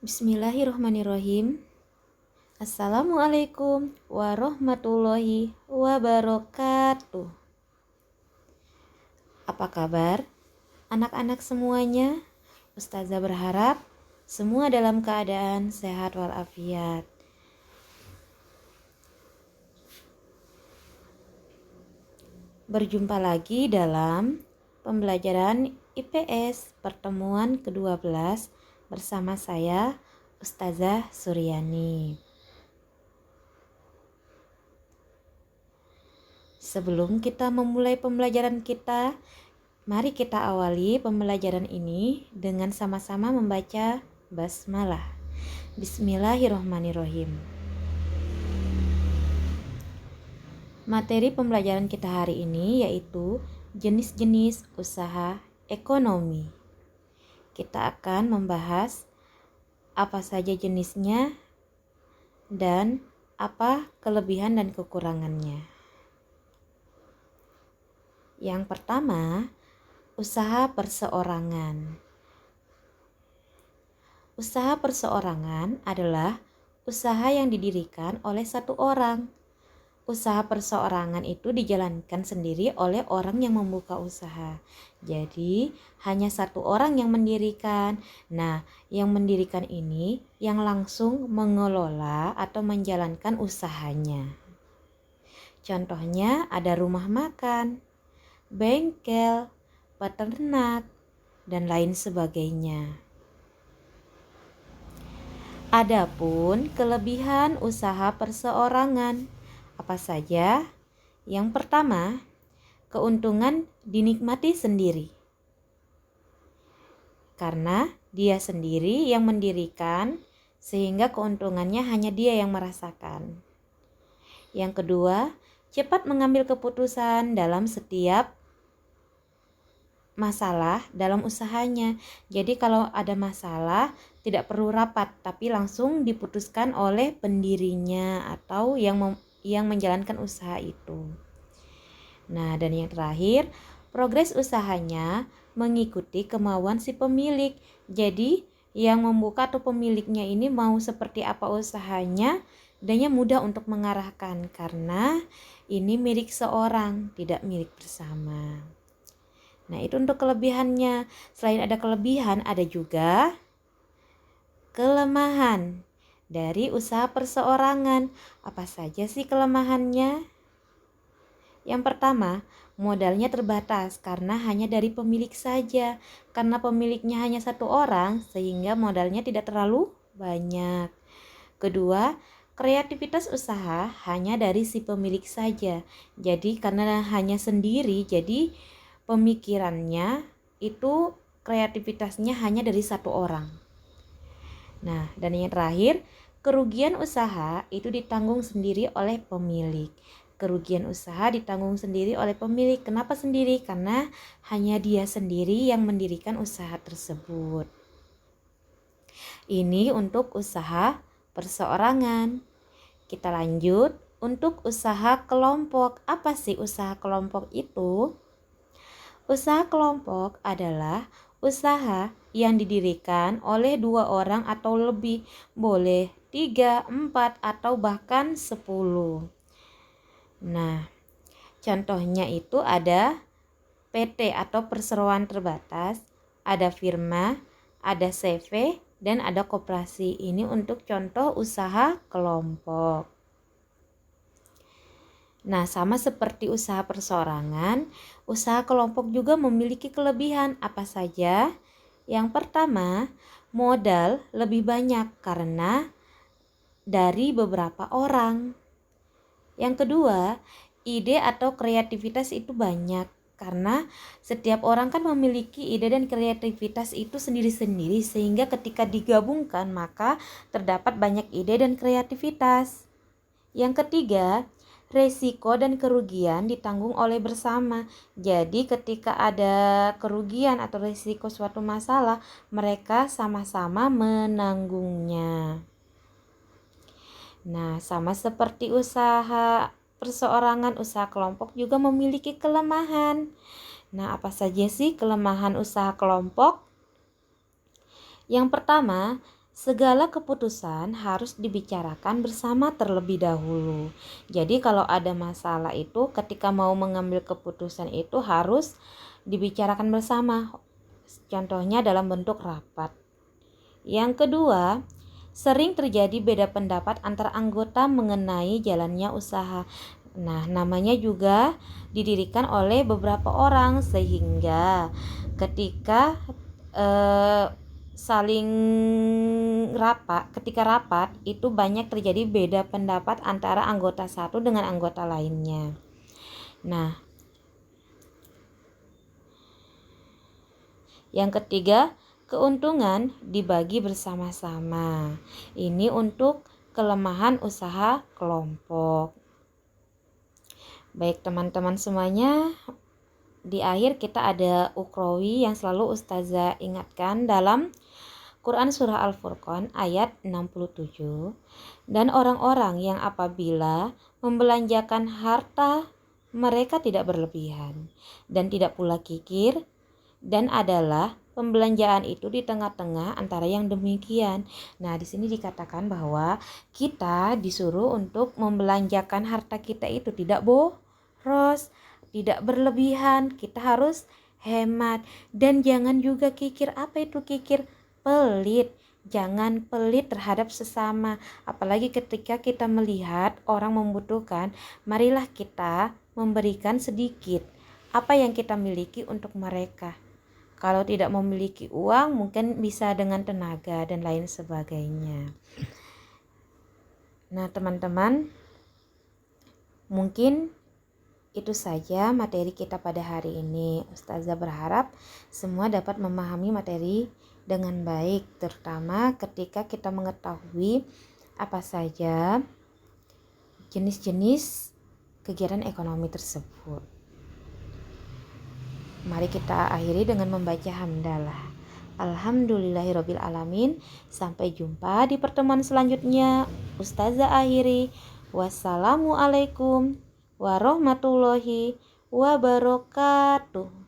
Bismillahirrahmanirrahim. Assalamualaikum warahmatullahi wabarakatuh. Apa kabar anak-anak semuanya? Ustazah berharap semua dalam keadaan sehat walafiat. Berjumpa lagi dalam pembelajaran IPS pertemuan ke-12 bersama saya Ustazah Suryani. Sebelum kita memulai pembelajaran kita, mari kita awali pembelajaran ini dengan sama-sama membaca basmalah. Bismillahirrahmanirrahim. Materi pembelajaran kita hari ini yaitu jenis-jenis usaha ekonomi. Kita akan membahas apa saja jenisnya dan apa kelebihan dan kekurangannya. Yang pertama, usaha perseorangan. Usaha perseorangan adalah usaha yang didirikan oleh satu orang. Usaha perseorangan itu dijalankan sendiri oleh orang yang membuka usaha. Jadi, hanya satu orang yang mendirikan. Nah, yang mendirikan ini yang langsung mengelola atau menjalankan usahanya. Contohnya ada rumah makan, bengkel, peternak, dan lain sebagainya. Adapun kelebihan usaha perseorangan apa saja? Yang pertama, keuntungan dinikmati sendiri. Karena dia sendiri yang mendirikan, sehingga keuntungannya hanya dia yang merasakan. Yang kedua, cepat mengambil keputusan dalam setiap masalah dalam usahanya. Jadi kalau ada masalah, tidak perlu rapat, tapi langsung diputuskan oleh pendirinya atau yang menjalankan usaha itu. Nah, dan yang terakhir, progres usahanya mengikuti kemauan si pemilik. Jadi, yang membuka atau pemiliknya ini mau seperti apa usahanya, dannya mudah untuk mengarahkan karena ini milik seorang, tidak milik bersama. Nah, itu untuk kelebihannya. Selain ada kelebihan, ada juga kelemahan dari usaha perseorangan. Apa saja sih kelemahannya? Yang pertama, modalnya terbatas karena hanya dari pemilik saja. Karena pemiliknya hanya satu orang, sehingga modalnya tidak terlalu banyak. Kedua, kreativitas usaha hanya dari si pemilik saja. Jadi karena hanya sendiri, jadi pemikirannya itu kreativitasnya hanya dari satu orang. Nah, dan yang terakhir, kerugian usaha itu ditanggung sendiri oleh pemilik. Kerugian usaha ditanggung sendiri oleh pemilik. Kenapa sendiri? Karena hanya dia sendiri yang mendirikan usaha tersebut. Ini untuk usaha perseorangan. Kita lanjut untuk usaha kelompok. Apa sih usaha kelompok itu? Usaha kelompok adalah usaha yang didirikan oleh 2 orang atau lebih, boleh 3, 4, atau bahkan 10. Nah, contohnya itu ada PT atau perseroan terbatas, ada firma, ada CV, dan ada koperasi. Ini untuk contoh usaha kelompok. Nah, sama seperti usaha perseorangan, usaha kelompok juga memiliki kelebihan. Apa saja? Yang pertama, modal lebih banyak karena dari beberapa orang. Yang kedua, ide atau kreativitas itu banyak karena setiap orang kan memiliki ide dan kreativitas itu sendiri-sendiri, sehingga ketika digabungkan maka terdapat banyak ide dan kreativitas. Yang ketiga, resiko dan kerugian ditanggung oleh bersama. Jadi ketika ada kerugian atau resiko suatu masalah, mereka sama-sama menanggungnya. Nah, sama seperti usaha perseorangan, usaha kelompok juga memiliki kelemahan. Nah, apa saja sih kelemahan usaha kelompok? Yang pertama, Segala keputusan harus dibicarakan bersama terlebih dahulu. Jadi kalau ada masalah itu ketika mau mengambil keputusan itu harus dibicarakan bersama. Contohnya dalam bentuk rapat. Yang kedua, sering terjadi beda pendapat antar anggota mengenai jalannya usaha. Nah, namanya juga didirikan oleh beberapa orang sehingga ketika ketika rapat itu banyak terjadi beda pendapat antara anggota satu dengan anggota lainnya. Nah, yang ketiga, keuntungan dibagi bersama-sama. Ini untuk kelemahan usaha kelompok. Baik teman-teman semuanya, di akhir kita ada ukrowi yang selalu Ustazah ingatkan dalam Quran Surah Al-Furqan ayat 67. Dan orang-orang yang apabila membelanjakan harta mereka tidak berlebihan dan tidak pula kikir, dan adalah pembelanjaan itu di tengah-tengah antara yang demikian. Nah, di sini dikatakan bahwa kita disuruh untuk membelanjakan harta kita itu tidak boros, tidak berlebihan. Kita harus hemat dan jangan juga kikir. Apa itu kikir? Pelit. Jangan pelit terhadap sesama. Apalagi ketika kita melihat orang membutuhkan, marilah kita memberikan sedikit apa yang kita miliki untuk mereka. Kalau tidak memiliki uang, mungkin bisa dengan tenaga dan lain sebagainya. Nah, teman-teman, mungkin itu saja materi kita pada hari ini. Ustazah berharap semua dapat memahami materi dengan baik, terutama ketika kita mengetahui apa saja jenis-jenis kegiatan ekonomi tersebut. Mari kita akhiri dengan membaca hamdalah. Alhamdulillahirabbil alamin. Sampai jumpa di pertemuan selanjutnya. Ustazah akhiri. Wassalamualaikum warahmatullahi wabarakatuh.